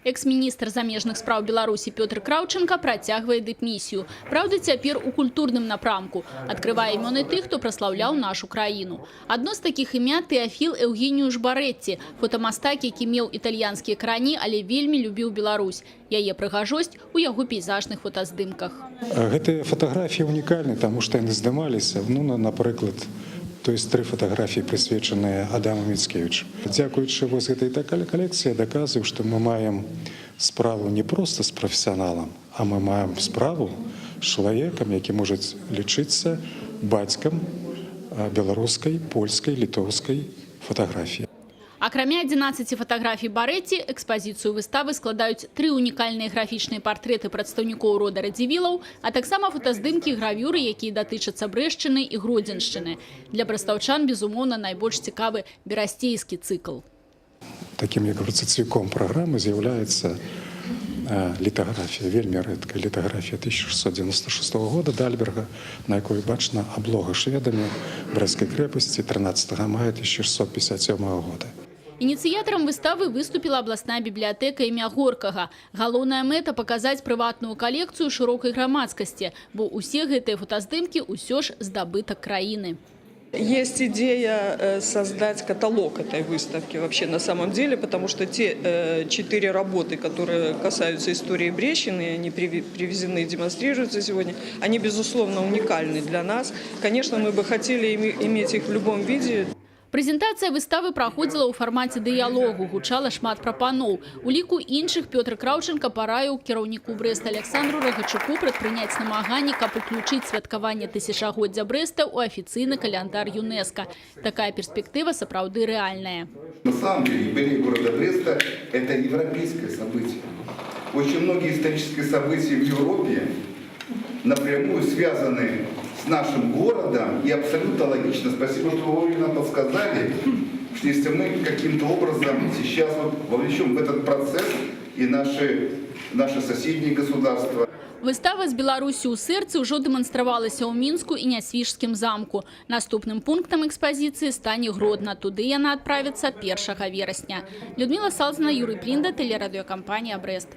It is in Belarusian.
Экс-міністр замежных спраў Беларусі Пётр Краўченка працягвае дыпмісію. Праўда, цяпер у культурным напрамку. Адкрывае імёны тых, хто праслаўляў нашу краіну. Адно з такіх імя Тэафіл Эўгеніуш Барэтці, фотамастак, які меў італьянскія карані, але вельмі любіў Беларусь. Яе прыгажосць у яго пейзажных фотаздымках. Гэтыя фатаграфіі унікальны, таму што яны здымаліся, напрыклад, то есть 3 фотографии, присвеченные Адаму Мицкевичу. Дзякуючы вось гэтай колекцыі, я доказываю, что мы маем справу не просто с профессионалом, а мы маем справу с человеком, які можа лічыцца бацькам беларускай, польскай, літоўскай фотаграфіі. Акрамя 11 фотаграфій Барэтці, экспазіцыю выставы складаюць 3 унікальныя графічныя партрэты прадстаўнікоў рода Радзівілаў, а таксама фотаздымкі і гравюры, якія датычацца Брэшчыны і Гродзеншчыны. Для брастаўчан, безумоўна, найбольш цікавы берасцейскі цыкл. Таким, як говорится, цвіком праграмы з'яўляецца літаграфія, вельмі рэдкая літаграфія 1696 года Дальберга, на якой бачна аблога шведамі Брэсцкай крэпасці 13 мая 1657 года. Ініцыятарам выставы выступіла абласная бібліятэка імя Горкага. Галоўная мэта – паказаць прыватную калекцыю шырокай грамадскасці, бо ўсе гэтыя фотаздымкі ўсё ж здабытак краіны. Есть идея создать каталог этой выставки вообще на самом деле, потому что те 4 работы, которые касаются истории Брэшчыны, они привезены и демонстрируются сегодня, они, безусловно, уникальны для нас. Конечно, мы бы хотели иметь их в любом виде. Прэзентацыя выставы праходзіла ў фармаце дыялогу, гучала шмат прапаноў. У ліку іншых Пётр Краўченка параіў кіраўніку Брэста Александру Рагачуку прадпрыняць намаганні, каб уключыць святкаванне тысячагоддзя Брэста ў афіцыйны каляндар ЮНЕСКО. Такая перспектыва сапраўды рэальная. На самом деле юбилей города Бреста – это европейское событие. Очень многие исторические события в Европе напрямую связаны с нашим городом, и абсолютно логично. Спасибо, что вы вовремя подсказали, что если мы каким-то образом сейчас вовлечем в этот процесс и наши соседние государства. Выстава з Беларусі ў сэрцы ўжо дэманстравалася ў Мінску і Нясвіжскім замку. Наступным пунктам экспазіцыі стане Гродна. Туды яна адправіцца 1 верасня. Людмила Салзина, Юрий Плинда, телерадиокомпания «Брест».